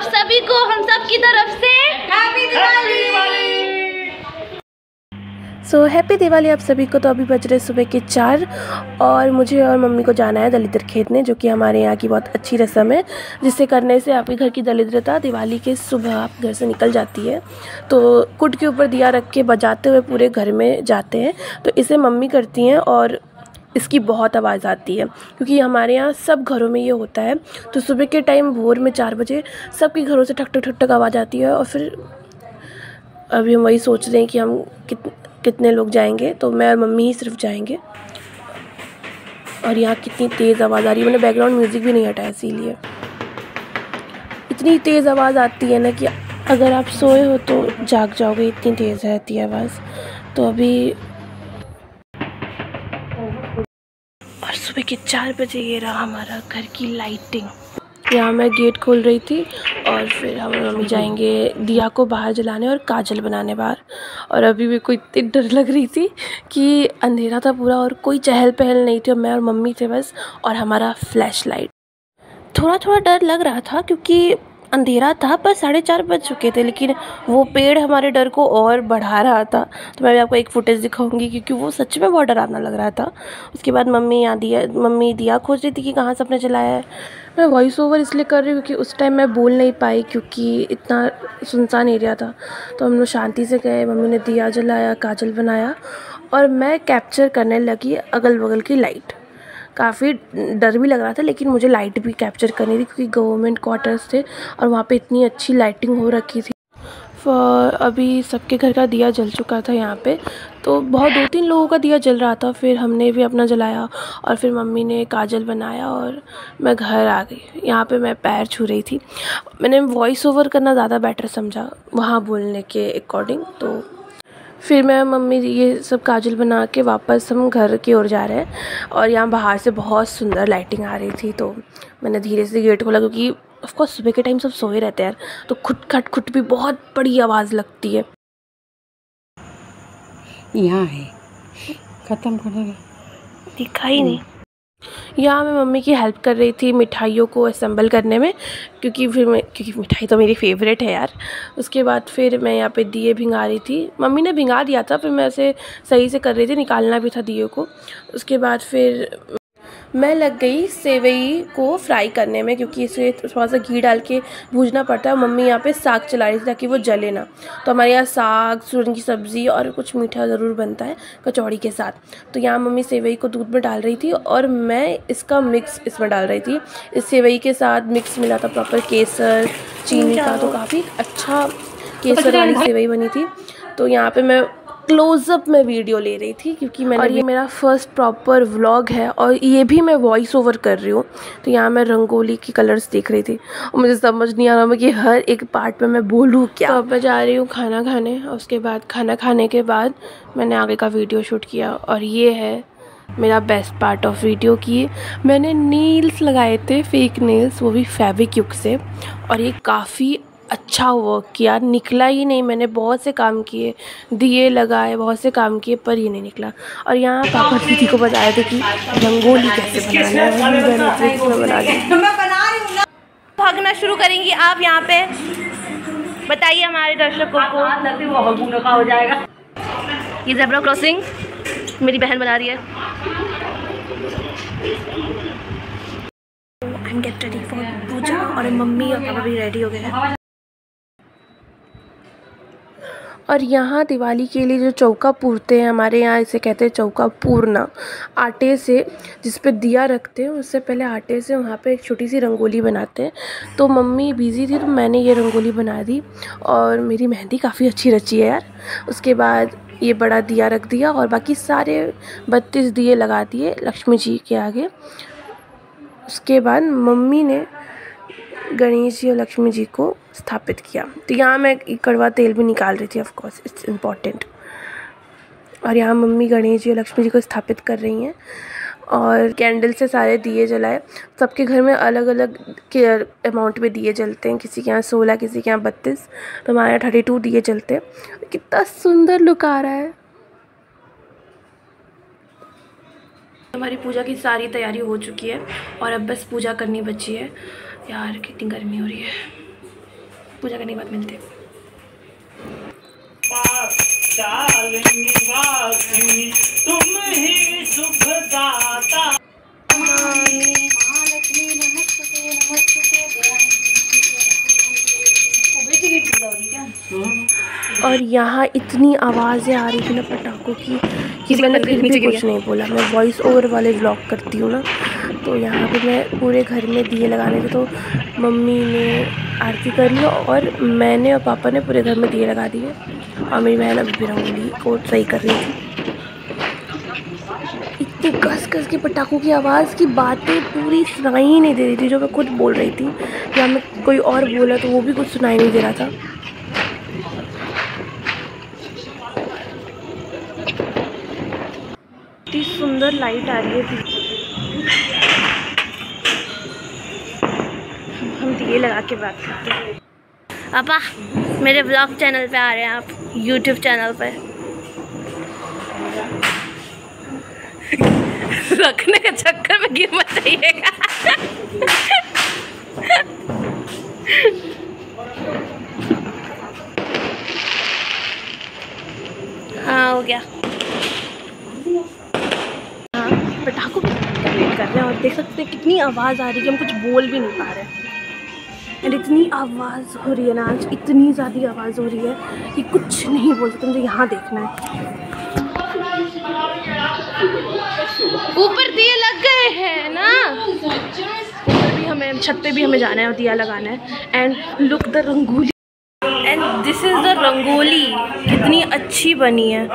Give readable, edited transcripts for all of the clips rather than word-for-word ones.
सभी को हम सब की तरफ से happy Diwali. So happy Diwali आप सभी को। तो अभी बज रहे सुबह के 4 और मुझे और मम्मी को जाना है दलिद्र खेतने, जो कि हमारे यहाँ की बहुत अच्छी रस्म है, जिसे करने से आपके घर की दरिद्रता दिवाली के सुबह आप घर से निकल जाती है। तो कुट के ऊपर दिया रख के बजाते हुए पूरे घर में जाते हैं। तो इसे मम्मी करती हैं और इसकी बहुत आवाज़ आती है, क्योंकि हमारे यहाँ सब घरों में ये होता है। तो सुबह के टाइम भोर में 4 बजे सबके घरों से ठक ठक ठक ठक आवाज़ आती है। और फिर अभी हम वही सोच रहे हैं कि हम कितने लोग जाएंगे। तो मैं और मम्मी ही सिर्फ जाएंगे। और यहाँ कितनी तेज़ आवाज़ आ रही है, मैंने बैकग्राउंड म्यूज़िक भी नहीं हटाया, इसीलिए इतनी तेज़ आवाज़ आती है ना कि अगर आप सोए हो तो जाग जाओगे, इतनी तेज़ रहती है आवाज़। तो अभी और सुबह के 4 बजे ये रहा हमारा घर की लाइटिंग। यहाँ मैं गेट खोल रही थी और फिर हम मम्मी जाएंगे दिया को बाहर जलाने और काजल बनाने बाहर। और अभी भी कोई इतनी डर लग रही थी कि अंधेरा था पूरा और कोई चहल पहल नहीं थी, और मैं और मम्मी थे बस, और हमारा फ्लैश लाइट। थोड़ा थोड़ा डर लग रहा था क्योंकि अंधेरा था, पर 4:30 बज चुके थे, लेकिन वो पेड़ हमारे डर को और बढ़ा रहा था। तो मैं भी आपको एक फुटेज दिखाऊंगी, क्योंकि वो सच में बहुत डरावना लग रहा था। उसके बाद मम्मी दिया खोज रही थी कि कहाँ सबने जलाया है। मैं वॉइस ओवर इसलिए कर रही हूँ क्योंकि उस टाइम मैं बोल नहीं पाई, क्योंकि इतना सुनसान एरिया था। तो हम लोग शांति से गए, मम्मी ने दिया जलाया, काजल बनाया, और मैं कैप्चर करने लगी अगल बगल की लाइट। काफ़ी डर भी लग रहा था, लेकिन मुझे लाइट भी कैप्चर करनी थी क्योंकि गवर्नमेंट क्वार्टर्स थे और वहाँ पे इतनी अच्छी लाइटिंग हो रखी थी। अभी सबके घर का दिया जल चुका था यहाँ पे, तो बहुत 2-3 लोगों का दिया जल रहा था। फिर हमने भी अपना जलाया और फिर मम्मी ने काजल बनाया और मैं घर आ गई। यहाँ पे मैं पैर छू रही थी। मैंने वॉइस ओवर करना ज़्यादा बेटर समझा वहाँ बोलने के अकॉर्डिंग। तो फिर मैं मम्मी ये सब काजल बना के वापस हम घर की ओर जा रहे हैं, और यहाँ बाहर से बहुत सुंदर लाइटिंग आ रही थी। तो मैंने धीरे से गेट खोला, क्योंकि ऑफकोर्स सुबह के टाइम सब सोए रहते हैं यार, तो खुट भी बहुत बड़ी आवाज़ लगती है। यहाँ है, ख़त्म करेगा, दिखाई नहीं। यहाँ मैं मम्मी की हेल्प कर रही थी मिठाइयों को असेंबल करने में, क्योंकि मिठाई तो मेरी फेवरेट है यार। उसके बाद फिर मैं यहाँ पे दिए भिंगा रही थी। मम्मी ने भिंगा दिया था, फिर मैं ऐसे सही से कर रही थी, निकालना भी था दिए को। उसके बाद फिर मैं लग गई सेवई को फ्राई करने में, क्योंकि इसे थोड़ा सा घी डाल के भूजना पड़ता है। मम्मी यहाँ पे साग चला रही थी ताकि वो जले ना। तो हमारे यहाँ साग, सूरन की सब्ज़ी और कुछ मीठा ज़रूर बनता है कचौड़ी के साथ। तो यहाँ मम्मी सेवई को दूध में डाल रही थी और मैं इसका मिक्स इसमें डाल रही थी। इस सेवई के साथ मिक्स मिला था प्रॉपर केसर चीनी का, तो काफ़ी अच्छा केसर वाली सेवई बनी थी। तो यहाँ पर मैं क्लोज़अप में वीडियो ले रही थी, क्योंकि मैंने, और ये मेरा फर्स्ट प्रॉपर व्लॉग है और ये भी मैं वॉइस ओवर कर रही हूँ। तो यहाँ मैं रंगोली की कलर्स देख रही थी और मुझे समझ नहीं आ रहा कि हर एक पार्ट में मैं बोलूँ क्या। तो अब मैं जा रही हूँ खाना खाने, और उसके बाद खाना खाने के बाद मैंने आगे का वीडियो शूट किया। और ये है मेरा बेस्ट पार्ट ऑफ वीडियो की मैंने नील्स लगाए थे, फेक नील्स, वो भी फेविक्विक से, और ये काफ़ी अच्छा वर्क किया, निकला ही नहीं। मैंने बहुत से काम किए, दिए लगाए, बहुत से काम किए, पर ये नहीं निकला। और यहाँ पापा दीदी को बताया था कि रंगोली कैसे बनाना है, मैं बना दी। भागना शुरू करेंगी आप यहाँ पे, बताइए हमारे दर्शकों को। हो जाएगा। ये ज़ेब्रा क्रॉसिंग मेरी बहन बना रही है। I am get ready for puja, और मम्मी और पापा भी रेडी हो गए हैं। और यहाँ दिवाली के लिए जो चौका पूरते हैं, हमारे यहाँ इसे कहते हैं चौका पूरना, आटे से जिस पे दिया रखते हैं, उससे पहले आटे से वहाँ पे एक छोटी सी रंगोली बनाते हैं। तो मम्मी बिज़ी थी तो मैंने ये रंगोली बना दी, और मेरी मेहंदी काफ़ी अच्छी रची है यार। उसके बाद ये बड़ा दिया रख दिया और बाकी सारे 32 दिए लगा दिए लक्ष्मी जी के आगे। उसके बाद मम्मी ने गणेश जी और लक्ष्मी जी को स्थापित किया। तो यहाँ मैं कड़वा तेल भी निकाल रही थी, ऑफ कोर्स इट्स इम्पॉर्टेंट। और यहाँ मम्मी गणेश जी और लक्ष्मी जी को स्थापित कर रही हैं, और कैंडल से सारे दिए जलाए। सबके घर में अलग अलग के अमाउंट में दिए जलते हैं, किसी के यहाँ 16, किसी के यहाँ 32, तो हमारे यहाँ 32 दिए जलते हैं। कितना सुंदर लुक आ रहा है। हमारी पूजा की सारी तैयारी हो चुकी है और अब बस पूजा करनी बची है। यार कितनी गर्मी हो रही है। पूजा करने के बाद मिलते हैं। तुम ही सुखदाता। और यहाँ इतनी आवाज़ें आ रही थी ना पटाखों की कि मैंने फिर भी कुछ नहीं बोला। मैं वॉइस ओवर वाले व्लॉग करती हूँ ना, तो यहाँ पे मैं पूरे घर में दिए लगाने थे, तो मम्मी ने आरती कर ली और मैंने और पापा ने पूरे घर में दिए लगा दिए और मेरी बहन अभी भी रंगोली को सही कर रही थी। इतनी कस कस के पटाखों की आवाज़ की बातें पूरी सुनाई ही नहीं दे रही थी जो मैं खुद बोल रही थी, या मैं कोई और बोला तो वो भी कुछ सुनाई नहीं दे रहा था। इतनी सुंदर लाइट आ रही है। हम दिए लगा के बात करते हैं। पापा मेरे ब्लॉग चैनल पे आ रहे हैं आप, यूट्यूब चैनल पे। रखने के चक्कर में गिर मत जाइएगा। हाँ हो गया। हाँ पटाखों की वेट कर रहे हैं और देख सकते हैं कितनी आवाज़ आ रही है कि हम कुछ बोल भी नहीं पा रहे हैं। एंड इतनी आवाज़ हो रही है ना आज, इतनी ज़्यादा आवाज़ हो रही है कि कुछ नहीं बोल सकते। मुझे यहाँ देखना है। ऊपर दिए लग गए हैं ना, ऊपर भी हमें, छत पे भी हमें जाना है और दिया लगाना है। And look the rangoli, and this is the rangoli, कितनी अच्छी बनी है।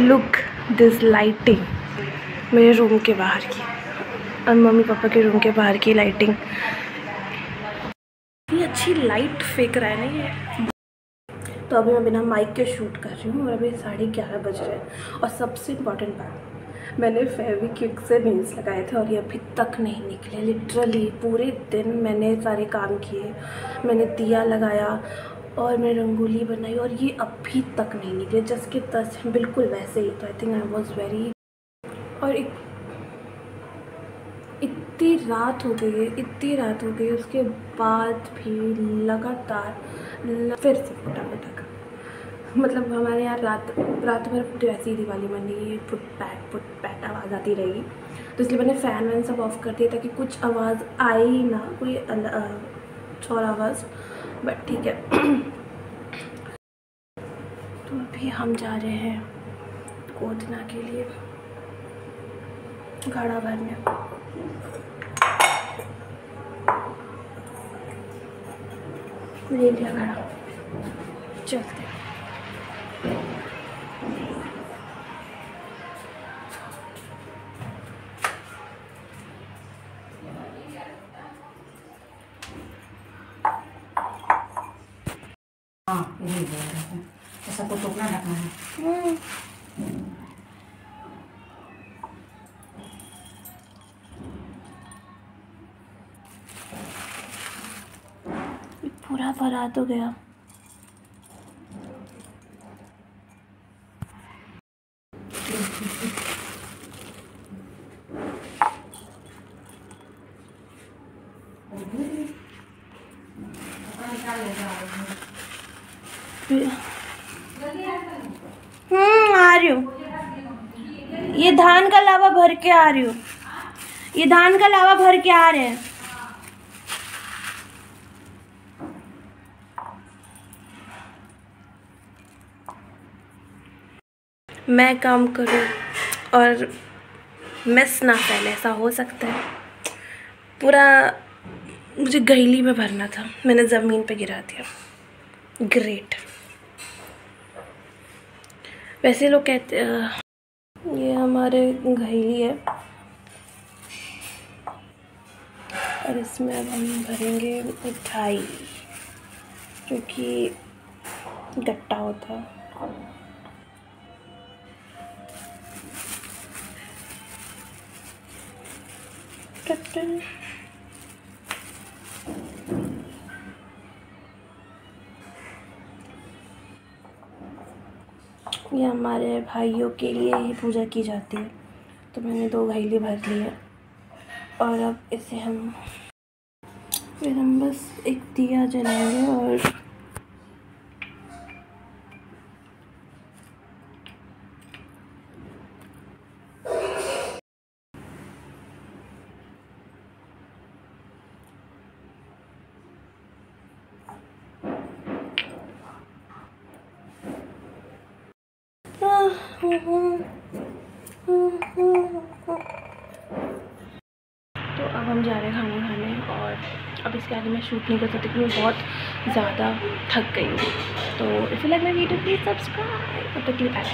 लुक दिस लाइटिंग, मेरे रूम के बाहर की और मम्मी पापा के रूम के बाहर की लाइटिंग। इतनी अच्छी लाइट फेंक रहा है ना ये। तो अभी मैं बिना माइक के शूट कर रही हूँ और अभी 11:30 बज रहे हैं। और सबसे इम्पॉर्टेंट बात, मैंने फेविक्विक से नेल्स लगाए थे और ये अभी तक नहीं निकले। लिटरली पूरे दिन मैंने सारे काम किए, मैंने दिया लगाया और मैंने रंगोली बनाई और ये अभी तक नहीं निकले। जस्ट के तस बिल्कुल वैसे ही। तो I think I was very, और इतनी रात हो गई उसके बाद भी लगातार फिर से फटाफट। मतलब हमारे यहाँ रात भर वैसे ही दिवाली मनी, फुट पैट आवाज़ आती रहेगी। तो इसलिए मैंने फ़ैन वैन सब ऑफ कर दिया ताकि कुछ आवाज़ आए ही ना, कोई शोर आवाज़। बट ठीक है। तो अभी हम जा रहे हैं गोदना के लिए घड़ा भरने। ले लिया घड़ा, चलते। हाँ यही बोल रहे थे, ऐसा तो टोकना रखना है। पूरा भरा तो गया। आ रही हूँ। ये धान का लावा भर के आ रही हूँ। ये धान का लावा भर के आ रहे हैं। मैं काम करूँ और मिस ना फैले, ऐसा हो सकता है। पूरा मुझे गैली में भरना था, मैंने ज़मीन पे गिरा दिया। ग्रेट। वैसे लोग कहते ये हमारे गैली है और इसमें अब हम भरेंगे मिठाई, जो कि गट्टा होता है। ये हमारे भाइयों के लिए ही पूजा की जाती है, तो मैंने 2 घैली भर ली है और अब इसे हम फिर हम बस एक दिया जलाएंगे और तो अब हम जा रहे हैं खाना खाने और अब इसके आगे मैं शूट नहीं कर सकती क्योंकि मैं बहुत ज़्यादा थक गई हूँ। तो if you like my video please subscribe. तब तक के लिए बाय।